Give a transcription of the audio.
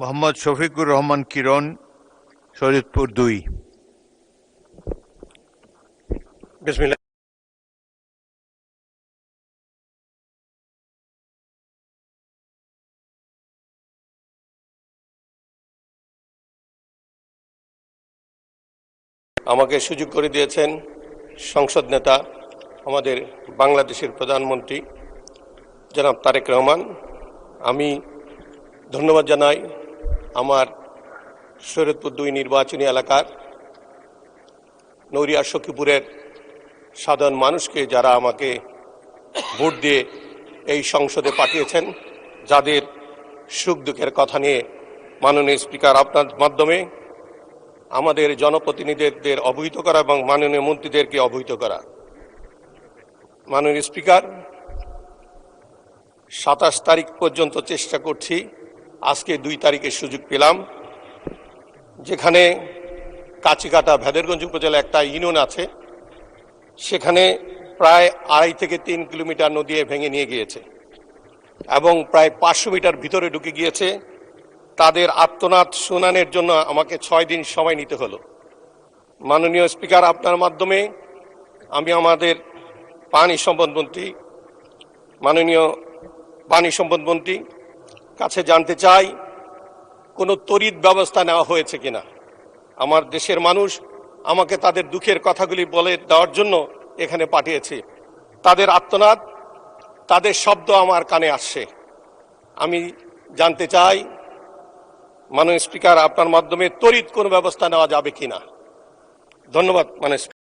মোহাম্মদ শফিকুর রহমান কিরণ, শরীয়তপুর 2। বিসমিল্লাহ। আমাকে সুযোগ করে দিয়েছেন সংসদ নেতা, আমাদের বাংলাদেশের প্রধানমন্ত্রী জনাব তারেক রহমান। আমি ধন্যবাদ জানাই আমার শরীয়তপুর 2 নির্বাচনী এলাকার নৌরিয়া সখীপুরের সাধারণ মানুষকে, যারা আমাকে ভোট দিয়ে এই সংসদে পাঠিয়েছেন, যাদের সুখ দুঃখের কথা নিয়ে মাননীয় স্পিকার আপনার মাধ্যমে আমাদের জনপ্রতিনিধিদের অবহিত করা এবং মাননীয় মন্ত্রীদেরকে অবহিত করা। মাননীয় স্পিকার, 27 তারিখ পর্যন্ত চেষ্টা করছি, আজকে 2 তারিখে সুযোগ পেলাম। যেখানে কাচিকাটা ভেদেরগঞ্জ উপজেলা একটা ইউনিয়ন আছে, সেখানে প্রায় 2.5 থেকে 3 কিলোমিটার নদী ভেঙে নিয়ে গিয়েছে এবং প্রায় 500 মিটার ভিতরে ঢুকে গিয়েছে। তাদের আর্তনাদ শুনানোর জন্য আমাকে 6 দিন সময় নিতে হলো। মাননীয় স্পিকার, আপনার মাধ্যমে আমি আমাদের মাননীয় পানি সম্পদ মন্ত্রী কাছে জানতে চাই, কোনো তড়িৎ ব্যবস্থা নেওয়া হয়েছে কিনা। আমার দেশের মানুষ আমাকে তাদের দুঃখের কথাগুলি বলে দেওয়ার জন্য এখানে পাঠিয়েছে। তাদের আর্তনাদ, তাদের শব্দ আমার কানে আসছে। আমি জানতে চাই, মাননীয় স্পিকার, আপনার মাধ্যমে তড়িৎ কোনো ব্যবস্থা নেওয়া যাবে কিনা। ধন্যবাদ মাননীয় স্পিকার।